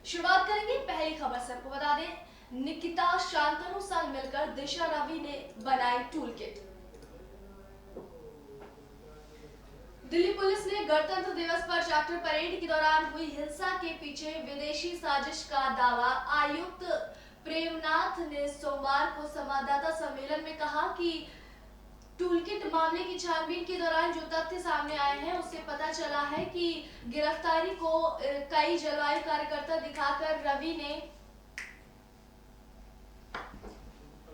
शुरुआत करेंगे पहली खबर से। आपको बता दें, निकिता शांतनु संग मिलकर दिशा रवि ने बनाई टूल किट। दिल्ली पुलिस ने गणतंत्र दिवस पर ट्रैक्टर परेड के दौरान हुई हिंसा के पीछे विदेशी साजिश का दावा। आयुक्त प्रेमनाथ ने सोमवार को संवाददाता सम्मेलन में कहा कि टूलकिट मामले की छानबीन के दौरान जो तथ्य सामने आए हैं उससे पता चला है कि गिरफ्तारी को कई जलवायु कार्यकर्ता दिखाकर रवि ने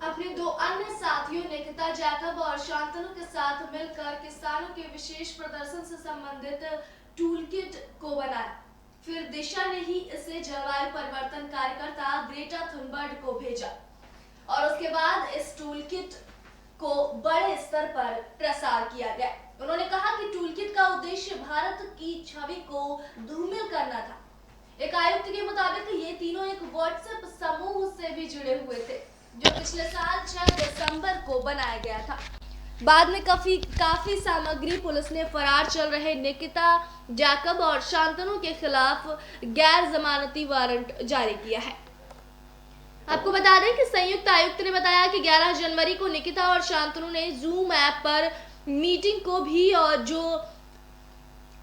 अपने दो अन्य साथियों निकिता जैकब और शांतनु के साथ मिलकर किसानों के विशेष प्रदर्शन से संबंधित टूलकिट को बनाया। फिर दिशा ने ही इसे जलवायु परिवर्तन कार्यकर्ता ग्रेटा थुनबर्ग को भेजा और उसके बाद इस टूलकिट को बड़े स्तर पर प्रसार किया गया। उन्होंने कहा कि टूलकिट का उद्देश्य भारत की छवि को धूमिल करना था। एक आयुक्त के मुताबिक ये तीनों एक व्हाट्सएप समूह से भी जुड़े हुए थे जो पिछले साल 6 दिसंबर को बनाया गया था। बाद में काफी सामग्री पुलिस ने फरार चल रहे निकिता जैकब और शांतनु के खिलाफ गैर जमानती वारंट जारी किया है। आपको बता दें कि संयुक्त आयुक्त ने बताया कि 11 जनवरी को निकिता और शांतनु ने जूम ऐप पर मीटिंग को भी और जो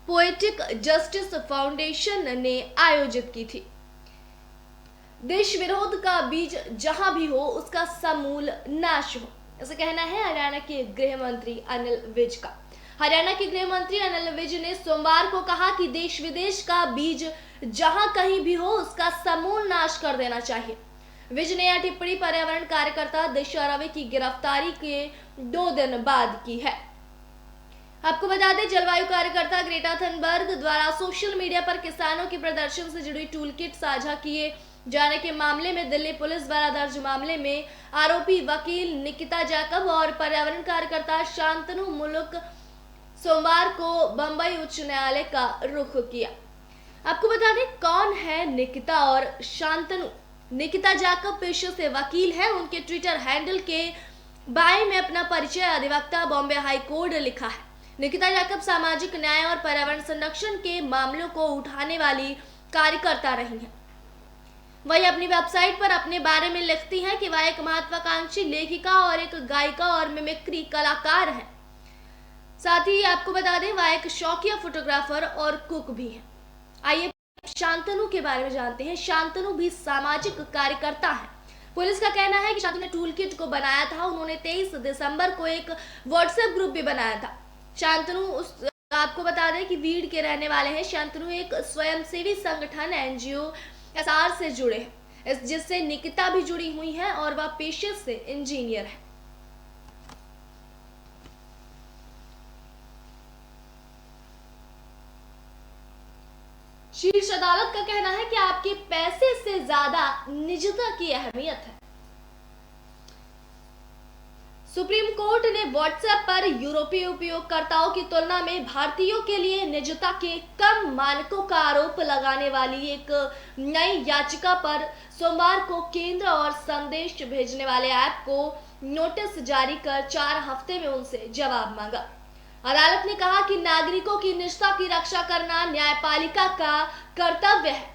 पोएटिक जस्टिस फाउंडेशन ने आयोजित की थी। देश विरोध का बीज जहां भी हो उसका समूल नाश हो, ऐसा कहना है हरियाणा के गृह मंत्री अनिल विज का। हरियाणा के गृह मंत्री अनिल विज ने सोमवार को कहा कि देश विदेश का बीज जहां कहीं भी हो उसका समूल नाश कर देना चाहिए। विज ने यह टिप्पणी पर्यावरण कार्यकर्ता दिशा रवि की गिरफ्तारी के 2 दिन बाद की है। आपको बता दें, जलवायु कार्यकर्ता ग्रेटा थनबर्ग द्वारा सोशल मीडिया पर किसानों के प्रदर्शन से जुड़ी टूलकिट साझा किए जाने के मामले में दिल्ली पुलिस द्वारा दर्ज मामले में आरोपी वकील निकिता जैकब और पर्यावरण कार्यकर्ता शांतनु मुलुक सोमवार को बंबई उच्च न्यायालय का रुख किया। आपको बता दें कौन है निकिता और शांतनु। निकिता जैकब पेशे से वकील है। उनके ट्विटर हैंडल के बायो में अपना परिचय अधिवक्ता बॉम्बे हाई कोर्ट लिखा है। निकिता जैकब सामाजिक न्याय और पर्यावरण संरक्षण के मामलों को उठाने वाली कार्यकर्ता रही हैं। वही अपनी वेबसाइट पर अपने बारे में लिखती हैं कि वह एक महत्वाकांक्षी लेखिका और एक गायिका और मिमिक्री कलाकार है। साथ ही आपको बता दें वह एक शौकिया फोटोग्राफर और कुक भी है। आइए शांतनु के बारे में जानते हैं। शांतनु भी सामाजिक कार्यकर्ता है। पुलिस का कहना है कि शांतनु ने टूलकिट को बनाया था। उन्होंने 23 दिसंबर को एक व्हाट्सएप ग्रुप भी बनाया था। शांतनु आपको बता दें कि वीड के रहने वाले हैं। शांतनु एक स्वयंसेवी संगठन एनजीओ एसआर से जुड़े हैं, जिससे निकिता भी जुड़ी हुई है और वह पेशे से इंजीनियर है। शीर्ष अदालत का कहना है कि आपके पैसे से ज्यादा निजता की अहमियत है। सुप्रीम कोर्ट ने व्हाट्सएप पर यूरोपीय उपयोगकर्ताओं की तुलना में भारतीयों के लिए निजता के कम मानकों का आरोप लगाने वाली एक नई याचिका पर सोमवार को केंद्र और संदेश भेजने वाले ऐप को नोटिस जारी कर 4 हफ्ते में उनसे जवाब मांगा। अदालत ने कहा कि नागरिकों की निजता की रक्षा करना न्यायपालिका का कर्तव्य है।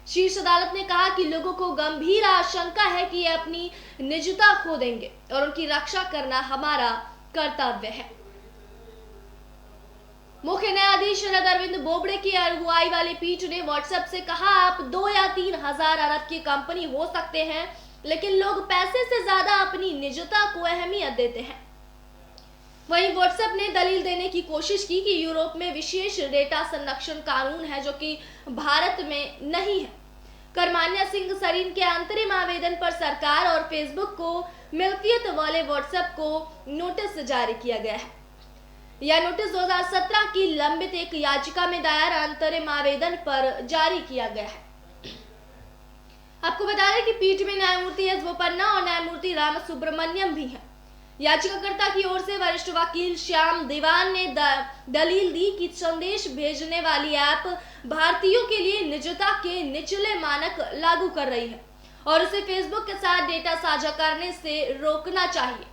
शीर्ष अदालत ने कहा कि लोगों को गंभीर आशंका है कि ये अपनी निजता खो देंगे और उनकी रक्षा करना हमारा कर्तव्य है। मुख्य न्यायाधीश शरद अरविंद बोबड़े की अगुवाई वाली पीठ ने व्हाट्सएप से कहा, आप 2 या 3 हजार अरब की कंपनी हो सकते हैं, लेकिन लोग पैसे से ज्यादा अपनी निजता को अहमियत देते हैं। वहीं व्हाट्सएप ने दलील देने की कोशिश की कि यूरोप में विशेष डेटा संरक्षण कानून है जो कि भारत में नहीं है। करमान्या सिंह सरीन के अंतरिम आवेदन पर सरकार और फेसबुक को मिल्कियत वाले व्हाट्सएप को नोटिस जारी किया गया है। यह नोटिस 2017 की लंबित एक याचिका में दायर अंतरिम आवेदन पर जारी किया गया है। आपको बता दें कि पीठ में न्यायमूर्ति एस बोपन्ना और न्यायमूर्ति राम सुब्रमण्यम भी हैं। याचिकाकर्ता की ओर से वरिष्ठ वकील श्याम दीवान ने दलील दी कि संदेश भेजने वाली ऐप भारतीयों के लिए निजता के निचले मानक लागू कर रही है और उसे फेसबुक के साथ डेटा साझा करने से रोकना चाहिए।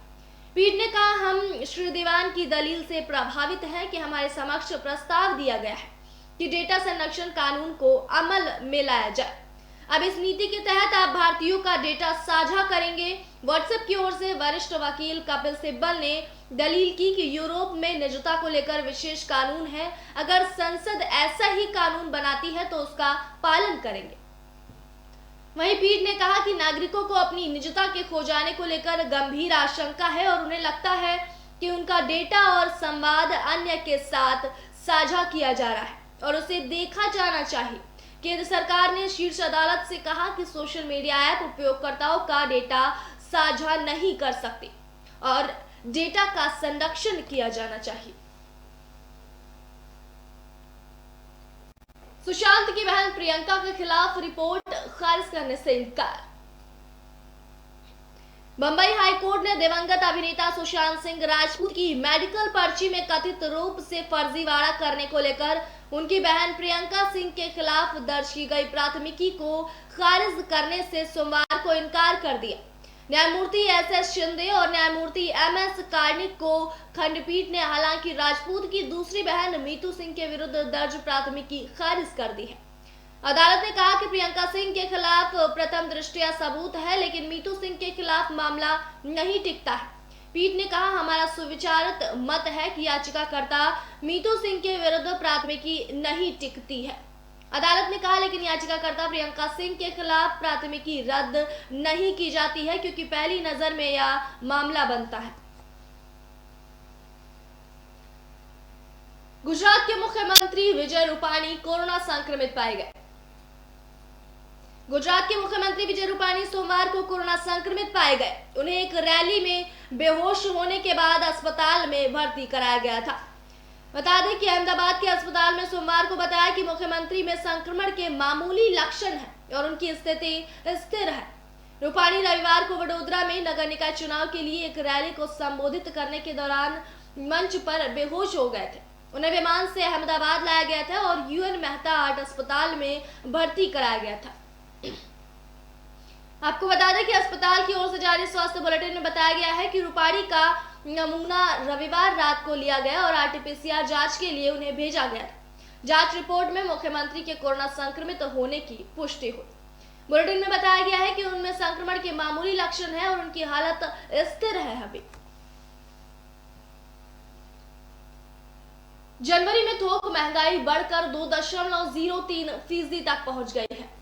पीठ ने कहा, हम श्री दीवान की दलील से प्रभावित हैं कि हमारे समक्ष प्रस्ताव दिया गया है कि डेटा संरक्षण कानून को अमल में लाया जाए। अब इस नीति के तहत आप भारतीयों का डेटा साझा करेंगे। व्हाट्सएप की ओर से वरिष्ठ वकील कपिल सिब्बल ने दलील की कि यूरोप में निजता को लेकर विशेष कानून है। अगर संसद ऐसा ही कानून बनाती है तो उसका पालन करेंगे। वहीं पीठ ने कहा कि नागरिकों को अपनी निजता के खो जाने को लेकर गंभीर आशंका है और उन्हें लगता है कि उनका डेटा और संवाद अन्य के साथ साझा किया जा रहा है और उसे देखा जाना चाहिए। केंद्र सरकार ने शीर्ष अदालत से कहा कि सोशल मीडिया ऐप उपयोगकर्ताओं का डेटा साझा नहीं कर सकते और डेटा का संरक्षण किया जाना चाहिए। सुशांत की बहन प्रियंका के खिलाफ रिपोर्ट खारिज करने से इनकार। बंबई हाई कोर्ट ने दिवंगत अभिनेता सुशांत सिंह राजपूत की मेडिकल पर्ची में कथित रूप से फर्जीवाड़ा करने को लेकर उनकी बहन प्रियंका सिंह के खिलाफ दर्ज की गई प्राथमिकी को खारिज करने से सोमवार को इनकार कर दिया। न्यायमूर्ति एस शिंदे और न्यायमूर्ति MS कार्निक को खंडपीठ ने हालांकि राजपूत की दूसरी बहन मीतू सिंह के विरुद्ध दर्ज प्राथमिकी खारिज कर दी है। अदालत ने कहा कि प्रियंका सिंह के खिलाफ प्रथम दृष्टया सबूत है, लेकिन मीतू सिंह के खिलाफ मामला नहीं टिकता है। पीठ ने कहा, हमारा सुविचारित मत है कि याचिकाकर्ता मीतू सिंह के विरुद्ध प्राथमिकी नहीं टिकती है। अदालत ने कहा, लेकिन याचिकाकर्ता प्रियंका सिंह के खिलाफ प्राथमिकी रद्द नहीं की जाती है क्योंकि पहली नजर में यह मामला बनता है। गुजरात के मुख्यमंत्री विजय रूपाणी कोरोना संक्रमित पाए गए। गुजरात के मुख्यमंत्री विजय रूपाणी सोमवार को कोरोना संक्रमित पाए गए। उन्हें एक रैली में बेहोश होने के बाद अस्पताल में भर्ती कराया गया था। बता दें कि अहमदाबाद के अस्पताल में सोमवार को बताया कि मुख्यमंत्री में संक्रमण के मामूली लक्षण हैं और उनकी स्थिति स्थिर है। रूपाणी रविवार को वडोदरा में नगर निकाय चुनाव के लिए एक रैली को संबोधित करने के दौरान मंच पर बेहोश हो गए थे। उन्हें विमान से अहमदाबाद लाया गया था और UN मेहता हार्ट अस्पताल में भर्ती कराया गया था। आपको बता दें कि अस्पताल की ओर से जारी स्वास्थ्य बुलेटिन में बताया गया है कि रूपाणी का नमूना रविवार रात को लिया गया और RT-PCR जांच के लिए उन्हें भेजा गया था। जांच रिपोर्ट में मुख्यमंत्री के कोरोना संक्रमित होने की पुष्टि हुई। बुलेटिन में बताया गया है कि उनमें संक्रमण के मामूली लक्षण है और उनकी हालत स्थिर है। अभी जनवरी में थोक महंगाई बढ़कर 2.03% तक पहुंच गई है।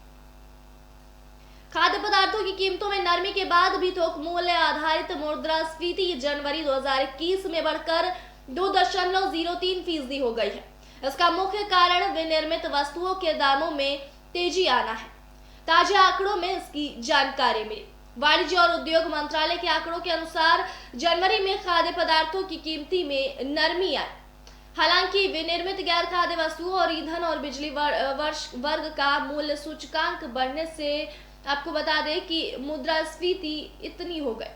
खाद्य पदार्थों की कीमतों में नरमी के बाद भी थोक मूल्य आधारित मुद्रास्फीति जनवरी 2021 में बढ़कर 2.03% हो गई है। इसका मुख्य कारण विनिर्मित वस्तुओं के दामों में तेजी आना है। ताजा आंकड़ों में इसकी जानकारी मिली। वाणिज्य और उद्योग मंत्रालय के आंकड़ों के अनुसार जनवरी में खाद्य पदार्थों की कीमती में नरमी आई। हालांकि विनिर्मित गैर खाद्य वस्तुओं और ईंधन और बिजली वर्ग का मूल्य सूचकांक बढ़ने से आपको बता दें कि मुद्रास्फीति इतनी हो गई।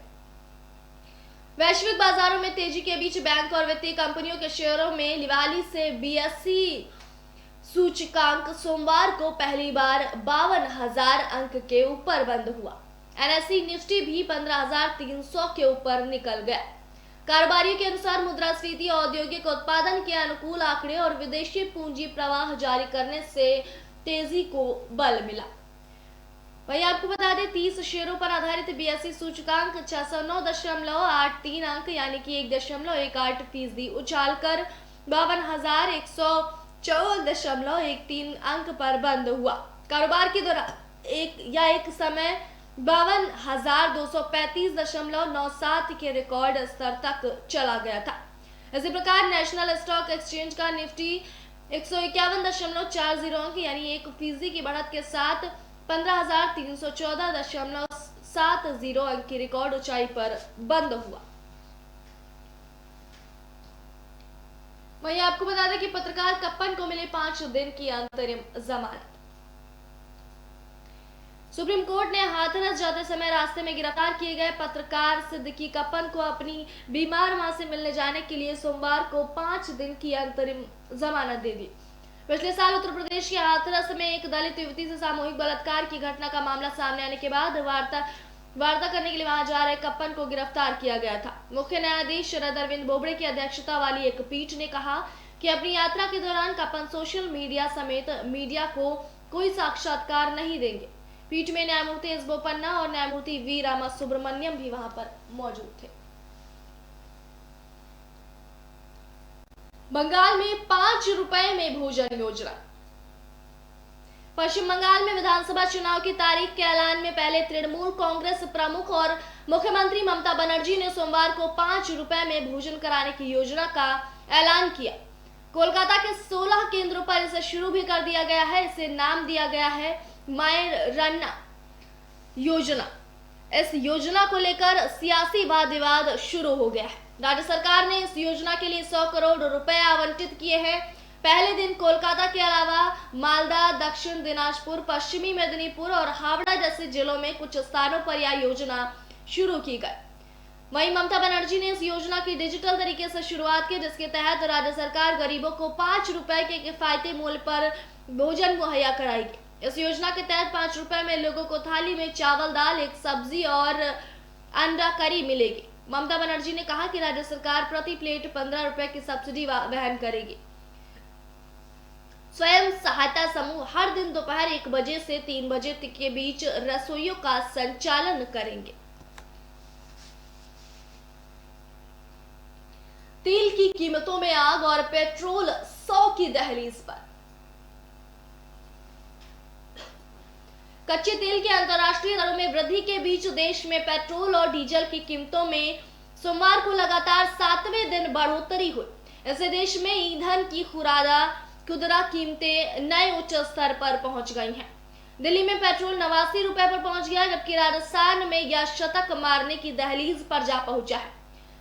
वैश्विक बाजारों में तेजी के बीच बैंक और वित्तीय कंपनियों के शेयरों में लिवाली से BSE सूचकांक सोमवार को पहली बार 52,000 अंक के ऊपर बंद हुआ। NSE निफ्टी भी 15,300 के ऊपर निकल गया। कारोबारियों के अनुसार मुद्रास्फीति, औद्योगिक उत्पादन के अनुकूल आंकड़े और विदेशी पूंजी प्रवाह जारी करने से तेजी को बल मिला। वहीं आपको बता दें 30 शेयरों पर आधारित BSE सूचकांक 609.83 अंक यानी कि 1.18% उछालकर 52,114.13 अंक पर बंद हुआ। कारोबार के दौरान एक समय 52,235.97 के रिकॉर्ड स्तर तक चला गया था। इसी प्रकार नेशनल स्टॉक एक्सचेंज का निफ्टी 151.40 अंक यानी 1% की बढ़त के साथ 15,314.70 अंक की रिकॉर्ड ऊंचाई पर बंद हुआ। वहीं आपको बता दें कि पत्रकार कप्पन को मिले 5 दिन की अंतरिम जमानत। सुप्रीम कोर्ट ने हाथरस जाते समय रास्ते में गिरफ्तार किए गए पत्रकार सिद्दीकी कप्पन को अपनी बीमार मां से मिलने जाने के लिए सोमवार को 5 दिन की अंतरिम जमानत दे दी। पिछले साल उत्तर प्रदेश के हाथरस में एक दलित युवती से सामूहिक बलात्कार की घटना का मामला सामने आने के बाद वार्ता करने के लिए वहां जा रहे कप्पन को गिरफ्तार किया गया था। मुख्य न्यायाधीश शरद अरविंद बोबड़े की अध्यक्षता वाली एक पीठ ने कहा कि अपनी यात्रा के दौरान कप्पन सोशल मीडिया समेत मीडिया को कोई साक्षात्कार नहीं देंगे। पीठ में न्यायमूर्ति एस बोपन्ना और न्यायमूर्ति वी रामा सुब्रमण्यम भी वहां पर मौजूद थे। बंगाल में 5 रुपए में भोजन योजना। पश्चिम बंगाल में विधानसभा चुनाव की तारीख के ऐलान में पहले तृणमूल कांग्रेस प्रमुख और मुख्यमंत्री ममता बनर्जी ने सोमवार को 5 रुपए में भोजन कराने की योजना का ऐलान किया। कोलकाता के 16 केंद्रों पर इसे शुरू भी कर दिया गया है। इसे नाम दिया गया है मायरन्ना योजना। इस योजना को लेकर सियासी वाद विवाद शुरू हो गया है। राज्य सरकार ने इस योजना के लिए 100 करोड़ रुपए आवंटित किए हैं। पहले दिन कोलकाता के अलावा मालदा, दक्षिण दिनाजपुर, पश्चिमी मेदिनीपुर और हावड़ा जैसे जिलों में कुछ स्थानों पर यह योजना शुरू की गई। वहीं ममता बनर्जी ने इस योजना की डिजिटल तरीके से शुरुआत की, जिसके तहत राज्य सरकार गरीबों को 5 रुपए के किफायती मूल्य पर भोजन मुहैया कराएगी। इस योजना के तहत 5 रुपए में लोगों को थाली में चावल, दाल, एक सब्जी और अंडा करी मिलेगी। ममता बनर्जी ने कहा कि राज्य सरकार प्रति प्लेट 15 रुपए की सब्सिडी वहन करेगी। स्वयं सहायता समूह हर दिन दोपहर 1 बजे से 3 बजे के बीच रसोइयों का संचालन करेंगे। तेल की कीमतों में आग और पेट्रोल 100 की दहलीज पर। कच्चे तेल के अंतर्राष्ट्रीय दरों में वृद्धि के बीच देश में पेट्रोल और डीजल की कीमतों में सोमवार को लगातार 7वें दिन बढ़ोतरी हुई। इससे देश में ईंधन की खुदरा कीमतें नए उच्च स्तर पर पहुंच गई हैं। दिल्ली में पेट्रोल 89 रुपए पर पहुंच गया, जबकि राजस्थान में यह शतक मारने की दहलीज पर जा पहुंचा है।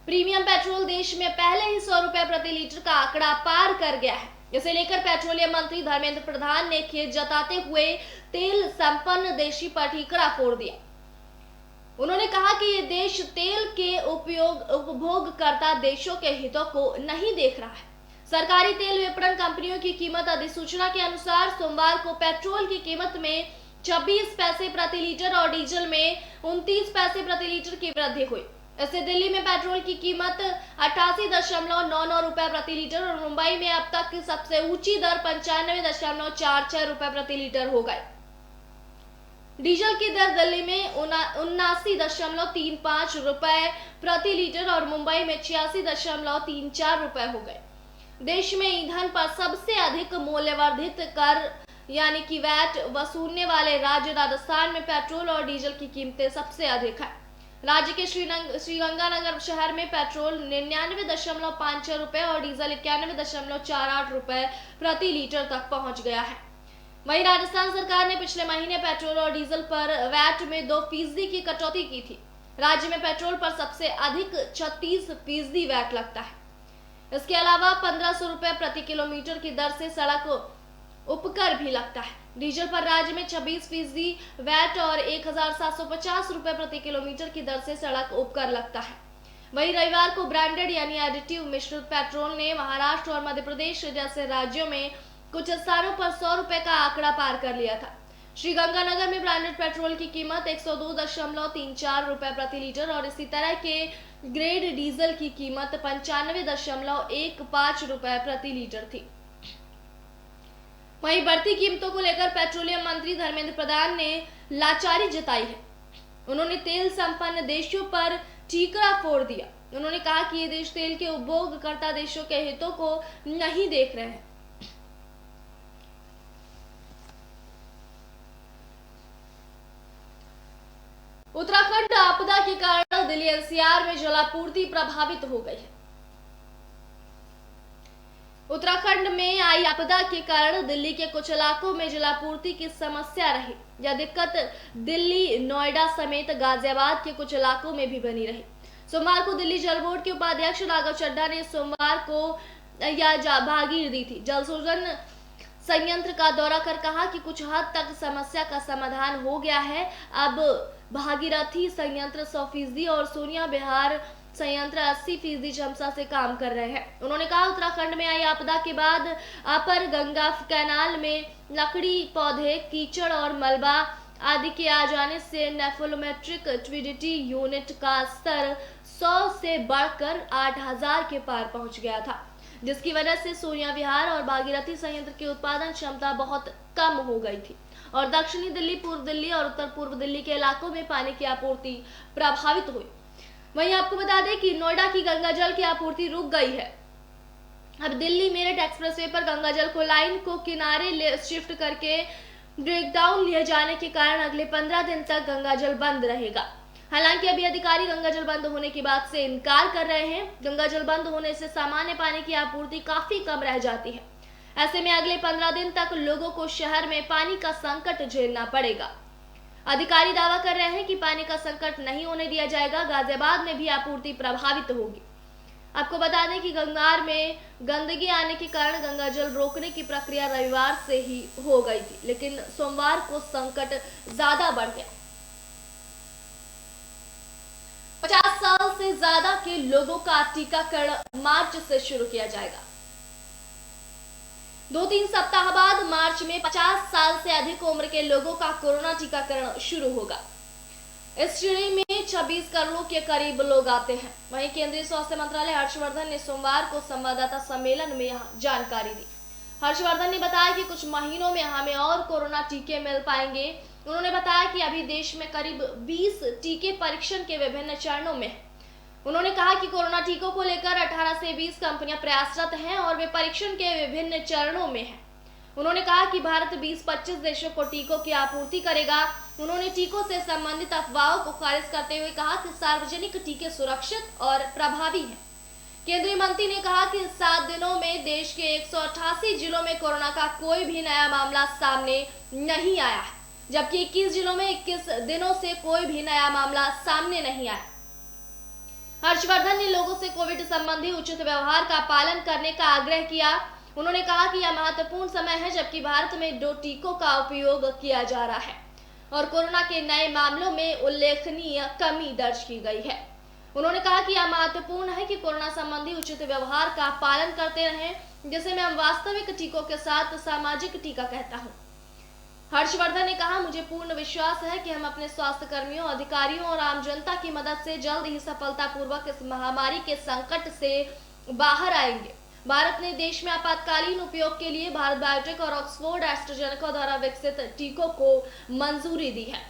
प्रीमियम पेट्रोल देश में पहले ही 100 रुपए प्रति लीटर का आंकड़ा पार कर गया है। इसे लेकर पेट्रोलियम मंत्री धर्मेंद्र प्रधान ने खेद जताते हुए तेल संपन्न देशी पर ठीकरा फोड़ दिया। उन्होंने कहा कि ये देश तेल के उपभोगकर्ता देशों के हितों को नहीं देख रहा है। सरकारी तेल विपणन कंपनियों की कीमत अधिसूचना के अनुसार सोमवार को पेट्रोल की कीमत में 26 पैसे प्रति लीटर और डीजल में 29 पैसे प्रति लीटर की वृद्धि हुई। इससे दिल्ली में पेट्रोल की कीमत 88.99 रुपए प्रति लीटर और मुंबई में अब तक की सबसे ऊंची दर 95.44 रुपए प्रति लीटर हो गई। डीजल की दर दिल्ली में 79.35 रुपए प्रति लीटर और मुंबई में 86.34 रुपए हो गए। देश में ईंधन पर सबसे अधिक मूल्यवर्धित कर यानी कि वैट वसूलने वाले राज्य राजस्थान में पेट्रोल और डीजल की कीमतें सबसे अधिक है। राज्य के श्रीगंगानगर शहर में पेट्रोल 99.56 रुपए और डीजल 91.48 रुपए प्रति लीटर तक पहुंच गया है। वहीं राजस्थान सरकार ने पिछले महीने पेट्रोल और डीजल पर वैट में 2% की कटौती की थी। राज्य में पेट्रोल पर सबसे अधिक 36% वैट लगता है। इसके अलावा 1500 रुपए प्रति किलोमीटर की दर से सड़क उपकर भी लगता है। डीजल पर राज्य में 26% वैट और 1750 रुपए प्रति किलोमीटर की दर से सड़क उपकर लगता है। वहीं रविवार को ब्रांडेड यानी एडिटिव मिश्रित पेट्रोल ने महाराष्ट्र और मध्य प्रदेश जैसे राज्यों में कुछ स्थानों पर 100 रुपए का आंकड़ा पार कर लिया था। श्रीगंगानगर में ब्रांडेड पेट्रोल की कीमत 102.34 रुपए प्रति लीटर और इसी तरह के ग्रेड डीजल की कीमत 95.15 रुपए प्रति लीटर थी। वहीं बढ़ती कीमतों को लेकर पेट्रोलियम मंत्री धर्मेंद्र प्रधान ने लाचारी जताई है। उन्होंने तेल संपन्न देशों पर ठीकरा फोड़ दिया। उन्होंने कहा कि ये देश तेल के उपभोगकर्ता देशों के हितों को नहीं देख रहे हैं। उत्तराखंड आपदा के कारण दिल्ली एनसीआर में जलापूर्ति प्रभावित हो गई है। उत्तराखंड में आई आपदा के कारण दिल्ली के कुछ इलाकों में जलापूर्ति की समस्या रही। यह दिक्कत दिल्ली, नोएडा समेत गाजियाबाद के कुछ इलाकों में भी बनी रही। सोमवार को दिल्ली जल बोर्ड के उपाध्यक्ष राघव चड्ढा ने सोमवार को यह भागीर दी थी। जल शोधन संयंत्र का दौरा कर कहा कि कुछ हद तक समस्या का समाधान हो गया है। अब भागीरथी संयंत्र 100% और सोनिया बिहार संयंत्र 80% क्षमता से काम कर रहे हैं। उन्होंने कहा उत्तराखंड में आई आपदा के बाद अपर गंगा कैनाल में लकड़ी, पौधे, कीचड़ और मलबा आदि के आ जाने से नेफोलोमेट्रिक ट्यूबिडिटी यूनिट का स्तर 100 से बढ़कर 8000 के पार पहुंच गया था, जिसकी वजह से सोनिया विहार और भागीरथी संयंत्र की उत्पादन क्षमता बहुत कम हो गई थी और दक्षिणी दिल्ली, पूर्व दिल्ली और उत्तर पूर्व दिल्ली के इलाकों में पानी की आपूर्ति प्रभावित हुई। वहीं आपको बता दें कि नोएडा की गंगा जल की आपूर्ति रुक गई है। अब दिल्ली मेरठ एक्सप्रेसवे पर गंगा जल को लाइन को किनारे शिफ्ट करके ब्रेकडाउन लिए जाने के कारण अगले 15 दिन तक गंगा जल बंद रहेगा। हालांकि अभी अधिकारी गंगा जल बंद होने की बात से इनकार कर रहे हैं। गंगा जल बंद होने से सामान्य पानी की आपूर्ति काफी कम रह जाती है। ऐसे में अगले 15 दिन तक लोगों को शहर में पानी का संकट झेलना पड़ेगा। अधिकारी दावा कर रहे हैं कि पानी का संकट नहीं होने दिया जाएगा। गाजियाबाद में भी आपूर्ति प्रभावित होगी। आपको बता दें कि गंगार में गंदगी आने के कारण गंगा जल रोकने की प्रक्रिया रविवार से ही हो गई थी, लेकिन सोमवार को संकट ज्यादा बढ़ गया। 50 साल से ज्यादा के लोगों का टीकाकरण मार्च से शुरू किया जाएगा। 2-3 सप्ताह बाद मार्च में 50 साल से अधिक उम्र के लोगों का कोरोना टीकाकरण शुरू होगा। इस श्रेणी में 26 करोड़ के करीब लोग आते हैं। वहीं केंद्रीय स्वास्थ्य मंत्रालय हर्षवर्धन ने सोमवार को संवाददाता सम्मेलन में जानकारी दी। हर्षवर्धन ने बताया कि कुछ महीनों में हमें और कोरोना टीके मिल पाएंगे। उन्होंने बताया कि अभी देश में करीब 20 टीके परीक्षण के विभिन्न चरणों में हैं। उन्होंने कहा कि कोरोना टीकों को लेकर 18 से 20 कंपनियां प्रयासरत हैं और वे परीक्षण के विभिन्न चरणों में हैं। उन्होंने कहा कि भारत 20-25 देशों को टीकों की आपूर्ति करेगा। उन्होंने टीकों से संबंधित अफवाहों को खारिज करते हुए कहा कि सार्वजनिक टीके सुरक्षित और प्रभावी हैं। केंद्रीय मंत्री ने कहा कि 7 दिनों में देश के 188 जिलों में कोरोना का कोई भी नया मामला सामने नहीं आया है, जबकि 21 जिलों में 21 दिनों से कोई भी नया मामला सामने नहीं आया। हर्षवर्धन ने लोगों से कोविड संबंधी उचित व्यवहार का पालन करने का आग्रह किया। उन्होंने कहा कि यह महत्वपूर्ण समय है जबकि भारत में 2 टीकों का उपयोग किया जा रहा है और कोरोना के नए मामलों में उल्लेखनीय कमी दर्ज की गई है। उन्होंने कहा कि यह महत्वपूर्ण है कि कोरोना संबंधी उचित व्यवहार का पालन करते रहें, जिसे मैं वास्तविक टीकों के साथ सामाजिक टीका कहता हूं। हर्षवर्धन ने कहा, मुझे पूर्ण विश्वास है कि हम अपने स्वास्थ्य कर्मियों, अधिकारियों और आम जनता की मदद से जल्द ही सफलतापूर्वक इस महामारी के संकट से बाहर आएंगे। भारत ने देश में आपातकालीन उपयोग के लिए भारत बायोटेक और ऑक्सफोर्ड एस्ट्राजेनेका द्वारा विकसित टीकों को मंजूरी दी है।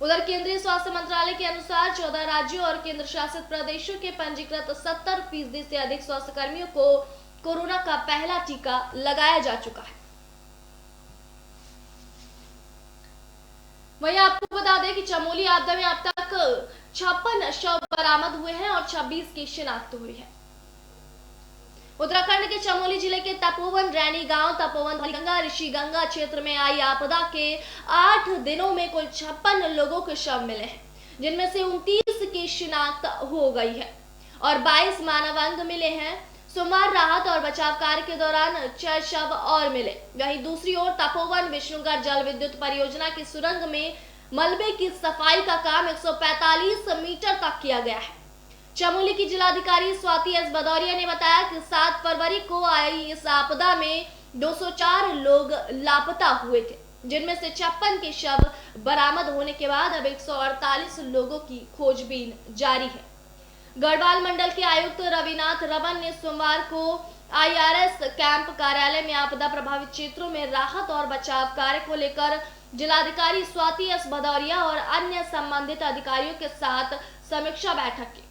उधर केंद्रीय स्वास्थ्य मंत्रालय के अनुसार 14 राज्यों और केंद्र शासित प्रदेशों के पंजीकृत 70% से अधिक स्वास्थ्य कर्मियों को कोरोना का पहला टीका लगाया जा चुका है। वहीं आपको बता दें कि चमोली आपदा में अब तक 56 शव बरामद हुए हैं और 26 की शिनाख्त हुई है। उत्तराखंड के चमोली जिले के तपोवन रैनी गांव, तपोवन गंगा ऋषिगंगा क्षेत्र में आई आपदा के 8 दिनों में कुल 56 लोगों के शव मिले हैं, जिनमें से 29 की शिनाख्त हो गई है और 22 मानव अंग मिले हैं। सोमवार राहत और बचाव कार्य के दौरान 6 शव और मिले। वहीं दूसरी ओर तपोवन विष्णुगढ़ जल विद्युत परियोजना की सुरंग में मलबे की सफाई का काम 145 मीटर तक किया गया है। चमोली की जिलाधिकारी स्वाति एस भदौरिया ने बताया कि 7 फरवरी को आई इस आपदा में 204 लोग लापता हुए थे, जिनमें से 56 के शव बरामद होने के बाद अब 148 लोगों की खोजबीन जारी है। गढ़वाल मंडल के आयुक्त रविनाथ रमन ने सोमवार को IRS कैंप कार्यालय में आपदा प्रभावित क्षेत्रों में राहत और बचाव कार्य को लेकर जिलाधिकारी स्वाति एस भदौरिया और अन्य संबंधित अधिकारियों के साथ समीक्षा बैठक की।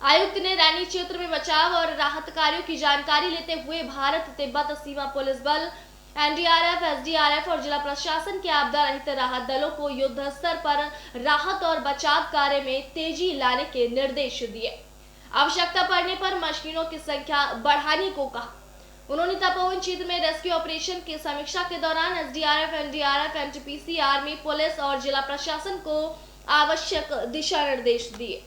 आयुक्त ने रैनी क्षेत्र में बचाव और राहत कार्यों की जानकारी लेते हुए भारत तिब्बत सीमा पुलिस बल, NDRF, SDRF और जिला प्रशासन के आपदा रहित राहत दलों को युद्ध स्तर पर राहत और बचाव कार्य में तेजी लाने के निर्देश दिए। आवश्यकता पड़ने पर मशीनों की संख्या बढ़ाने को कहा। उन्होंने तपोवन क्षेत्र में रेस्क्यू ऑपरेशन की समीक्षा के दौरान SDRF, NDRF, NTPC, army, police और जिला प्रशासन को आवश्यक दिशा निर्देश दिए।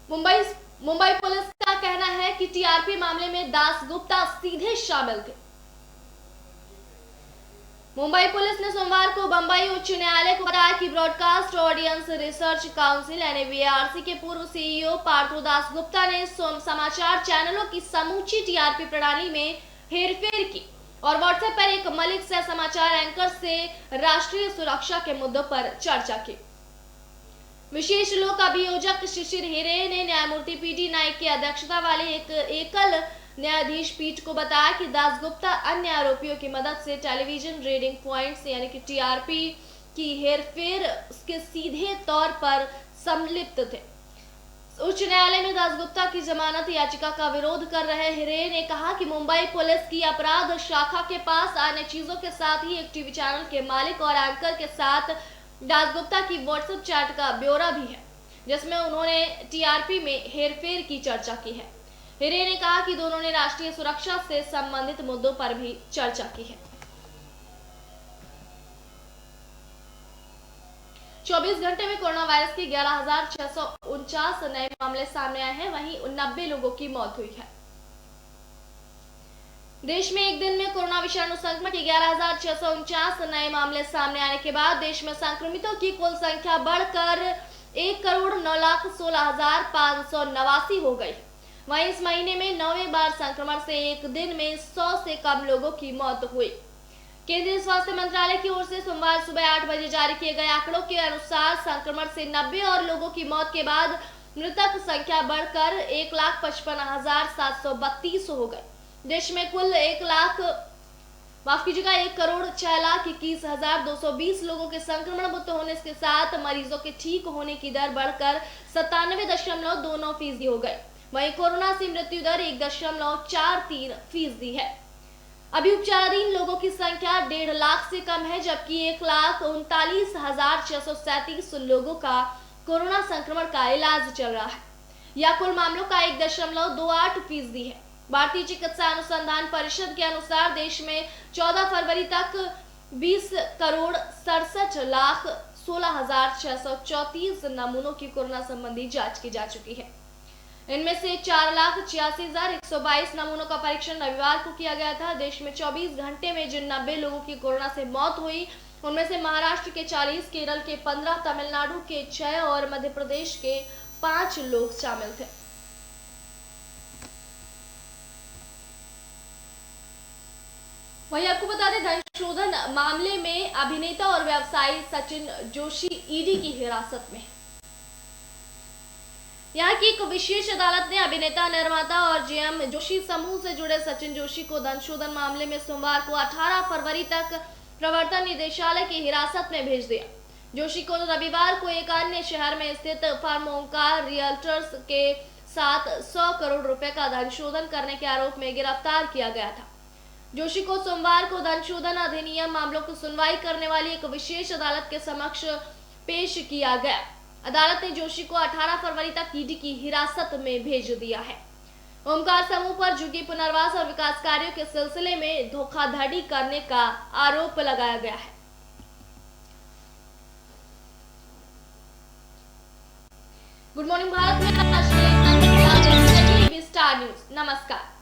मुंबई पुलिस का कहना है कि TRP मामले में दासगुप्ता सीधे शामिल थे। मुंबई पुलिस ने सोमवार को बंबई उच्च न्यायालय को बताया कि broadcast audience research council NABARC के पूर्व CEO पार्थो दासगुप्ता ने समाचार चैनलों की समूची TRP प्रणाली में हेरफेर की और व्हाट्सएप पर एक मलिक सह समाचार एंकर से राष्ट्रीय सुरक्षा के मुद्दों पर चर्चा की। विशेष लोक अभियोजक शिशिर हिरे ने न्यायमूर्ति PD नाइक की अध्यक्षता वाले एक एकल न्यायाधीश पीठ को बताया कि दासगुप्ता अन्य आरोपियों की मदद से टेलीविजन रेटिंग पॉइंट्स यानी कि टीआरपी की हेरफेर के सीधे तौर पर संलिप्त थे। उच्च न्यायालय में दासगुप्ता की जमानत याचिका का विरोध कर रहे हिरे ने कहा कि मुंबई पुलिस की अपराध शाखा के पास अन्य चीजों के साथ ही एक टीवी चैनल के मालिक और एंकर के साथ दासगुप्ता की व्हाट्सएप चैट का ब्यौरा भी है, जिसमें उन्होंने टीआरपी में हेरफेर की चर्चा की है। हिरे ने कहा कि दोनों ने राष्ट्रीय सुरक्षा से संबंधित मुद्दों पर भी चर्चा की है। 24 घंटे में कोरोना वायरस के 11,649 नए मामले सामने आए हैं, वहीं 90 लोगों की मौत हुई है। देश में एक दिन में कोरोना विषाणु संक्रमण के 11,649 नए मामले सामने आने के बाद देश में संक्रमितों की कुल संख्या बढ़कर 1,9,16,589 हो गई। वहीं इस महीने में 9वें बार संक्रमण से एक दिन में 100 से कम लोगों की मौत हुई। केंद्रीय स्वास्थ्य मंत्रालय की ओर से सोमवार सुबह 8 बजे जारी किए गए आंकड़ों के अनुसार संक्रमण से 90 और लोगों की मौत के बाद मृतक संख्या बढ़कर 1,55,732 हो गई। देश में कुल 1,6,21,220 लोगों के संक्रमण मुक्त होने के साथ मरीजों के ठीक होने की दर बढ़कर 97.29% हो गई। वहीं कोरोना से मृत्यु दर 1.43% है। अभी उपचाराधीन लोगों की संख्या 1.5 लाख से कम है, जबकि 1,39,637 लोगों का कोरोना संक्रमण का इलाज चल रहा है, या कुल मामलों का 1.28% है। भारतीय चिकित्सा अनुसंधान परिषद के अनुसार देश में 14 फरवरी तक 20,67,16,634 नमूनों की कोरोना संबंधी जांच की जा चुकी है। इनमें से 4,86,122 नमूनों का परीक्षण रविवार को किया गया था। देश में 24 घंटे में जिन 90 लोगों की कोरोना से मौत हुई, उनमें से महाराष्ट्र के 40, केरल के 15, तमिलनाडु के 6 और मध्य प्रदेश के 5 लोग शामिल थे। वहीं आपको बता दें, धन शोधन मामले में अभिनेता और व्यवसायी सचिन जोशी ईडी की हिरासत में। यहाँ की एक विशेष अदालत ने अभिनेता, निर्माता और जेएम जोशी समूह से जुड़े सचिन जोशी को धन शोधन मामले में सोमवार को 18 फरवरी तक प्रवर्तन निदेशालय की हिरासत में भेज दिया। जोशी को रविवार को एक अन्य शहर में स्थित फर्म ओंकार रियल्टर्स के साथ 100 करोड़ रुपए का धन शोधन करने के आरोप में गिरफ्तार किया गया था। जोशी को सोमवार को धन शोधन अधिनियम मामलों की सुनवाई करने वाली एक विशेष अदालत के समक्ष पेश किया गया। अदालत ने जोशी को 18 फरवरी तक ईडी की हिरासत में भेज दिया है। ओमकार समूह पर झुग्गी पुनर्वास और विकास कार्यों के सिलसिले में धोखाधड़ी करने का आरोप लगाया गया है। गुड मॉर्निंग भारत में स्टार न्यूज। नमस्कार।